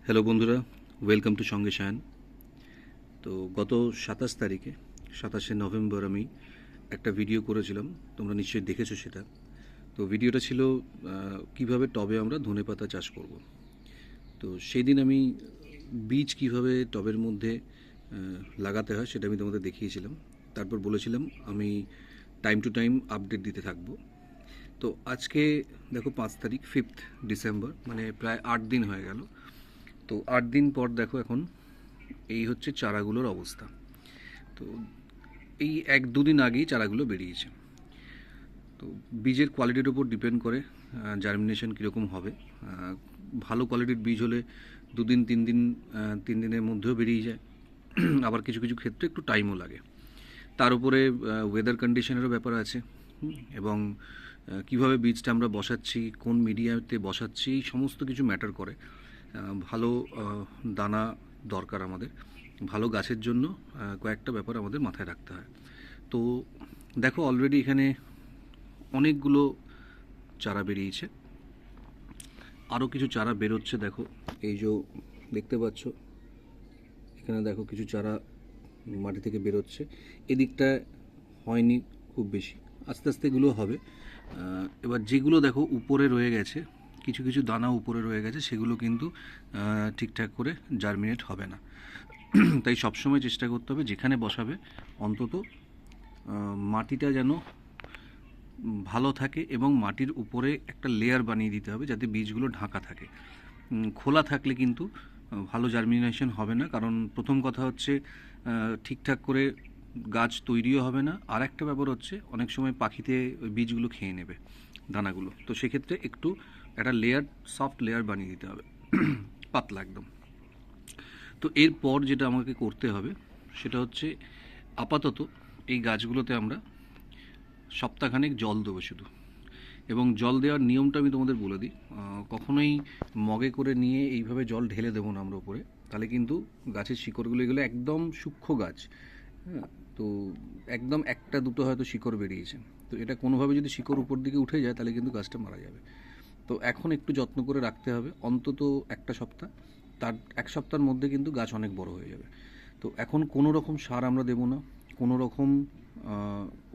Hello বন্ধুরা, welcome to সঙ্গে সায়ন। তো গত 27 তারিখে 27শে নভেম্বর আমি একটা ভিডিও করেছিলাম, তোমরা নিশ্চয়ই দেখেছো সেটা। তো ভিডিওটা ছিল কিভাবে টবে আমরা ধনেপাতা চাষ করব। তো সেই দিন আমি বীজ কিভাবে টবের মধ্যে লাগাতে হয় সেটা আমি তোমাদের দেখিয়েছিলাম। তারপর বলেছিলাম আমি টাইম টু টাইম আপডেট দিতে থাকবো। তো আজকে দেখো 5 তারিখ, 5 ডিসেম্বর, মানে প্রায় 8 দিন হয়ে গেল। তো 8 দিন পর দেখো এখন এই হচ্ছে চারাগুলোর অবস্থা। তো এই 1-2 দিন আগেই চারাগুলো বেরিয়েছে। তো বীজের কোয়ালিটির উপর ডিপেন্ড করে জার্মিনেশন কীরকম হবে। ভালো কোয়ালিটির বীজ হলে 2 দিন 3 দিন 3 দিনের মধ্যেও বেরিয়ে যায়। আবার কিছু কিছু ক্ষেত্রে একটু টাইমও লাগে। তার উপরে ওয়েদার কন্ডিশনেরও ব্যাপার আছে, এবং কিভাবে বীজটা আমরা বসাচ্ছি, কোন মিডিয়াতে বসাচ্ছি, এই সমস্ত কিছু ম্যাটার করে। ভালো দানা দরকার আমাদের। ভালো গাছের জন্য কয়েকটা ব্যাপার আমাদের মাথায় রাখতে হয়। তো দেখো অলরেডি এখানে অনেকগুলো চারা বেরিয়েছে, আরও কিছু চারা বেরোচ্ছে। দেখো এই যে দেখতে পাচ্ছ, এখানে দেখো কিছু চারা মাটি থেকে বেরোচ্ছে। এদিকটা হয়নি খুব বেশি, আস্তে আস্তে এগুলো হবে। এবার যেগুলো দেখো উপরে রয়ে গেছে, কিছু কিছু দানা উপরে রয়ে গেছে, সেগুলো কিন্তু ঠিকঠাক করে জার্মিনেট হবে না। তাই সবসময় চেষ্টা করতে হবে যেখানে বসাবে অন্তত মাটিটা যেন ভালো থাকে, এবং মাটির উপরে একটা লেয়ার বানিয়ে দিতে হবে যাতে বীজগুলো ঢাকা থাকে। খোলা থাকলে কিন্তু ভালো জার্মিনেশন হবে না, কারণ প্রথম কথা হচ্ছে ঠিকঠাক করে গাছ তৈরিও হবে না। আর একটা ব্যাপার হচ্ছে অনেক সময় পাখিতে ওই বীজগুলো খেয়ে নেবে দানাগুলো। তো সেক্ষেত্রে একটু একটা লেয়ার, সফট লেয়ার বানিয়ে দিতে হবে, পাতলা একদম। তো এরপর যেটা আমাকে করতে হবে সেটা হচ্ছে আপাতত এই গাছগুলোতে আমরা সপ্তাহখানেক জল দেবো শুধু। এবং জল দেওয়ার নিয়মটা আমি তোমাদের বলে দিই। কখনোই মগে করে নিয়ে এইভাবে জল ঢেলে দেবো না আমরা উপরে, তাহলে কিন্তু গাছের শিকড়গুলো, এগুলো একদম সূক্ষ্ম গাছ, হ্যাঁ। তো একদম একটা দুটো হয়তো শিকড় বেরিয়েছে, তো এটা কোনোভাবে যদি শিকড় উপর দিকে উঠে যায় তাহলে কিন্তু গাছটা মারা যাবে। তো এখন একটু যত্ন করে রাখতে হবে অন্তত একটা সপ্তাহ। তার এক সপ্তাহের মধ্যে কিন্তু গাছ অনেক বড় হয়ে যাবে। তো এখন কোনো রকম সার আমরা দেবো না, কোনো রকম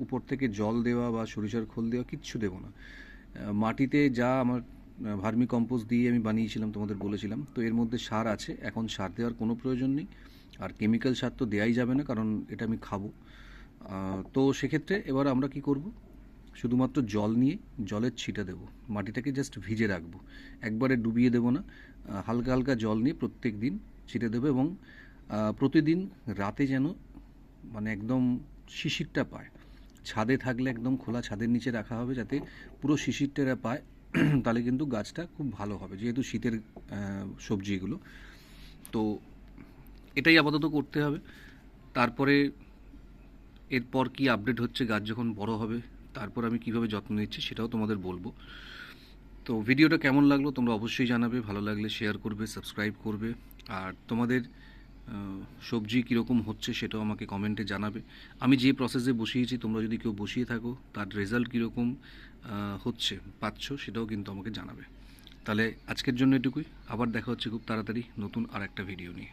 উপর থেকে জল দেওয়া বা সরিষার খোল দেওয়া কিচ্ছু দেবো না। মাটিতে যা আমার ভার্মি কম্পোস্ট দিয়ে আমি বানিয়েছিলাম, তোমাদের বলেছিলাম, তো এর মধ্যে সার আছে। এখন সার দেওয়ার কোনো প্রয়োজন নেই, আর কেমিক্যাল সার তো দেওয়াই যাবে না, কারণ এটা আমি খাবো। তো সেক্ষেত্রে এবার আমরা কি করব, শুধুমাত্র জল নিয়ে জলের ছিটা দেব, মাটিটাকে জাস্ট ভিজে রাখবো, একবারে ডুবিয়ে দেবো না। হালকা হালকা জল নিয়ে প্রত্যেক দিন ছিটে দেবো, এবং প্রতিদিন রাতে যেন মানে একদম শিশিরটা পায়। ছাদে থাকলে একদম খোলা ছাদের নিচে রাখা হবে যাতে পুরো শিশিরটা পায়। তাহলে কিন্তু গাছটা খুব ভালো হবে, যেহেতু শীতের সবজি এগুলো। তো এটাই আপাতত করতে হবে। তারপরে এরপর কি আপডেট হচ্ছে, গাছ যখন বড় হবে তারপর আমি কিভাবে যত্ন নিচ্ছি সেটাও তোমাদের বলবো। তো ভিডিওটা কেমন লাগলো তোমরা অবশ্যই জানাবে, ভালো লাগলে শেয়ার করবে, সাবস্ক্রাইব করবে। আর তোমাদের সবজি কীরকম হচ্ছে সেটাও আমাকে কমেন্টে জানাবে। আমি যে প্রসেসে বসিয়েছি তোমরা যদি কেউ বসিয়ে থাকো, তার রেজাল্ট কীরকম হচ্ছে, পাচ্ছ, সেটাও কিন্তু আমাকে জানাবে। তাহলে আজকের জন্য এটুকুই, আবার দেখা হচ্ছে খুব তাড়াতাড়ি নতুন আর একটা ভিডিও নিয়ে।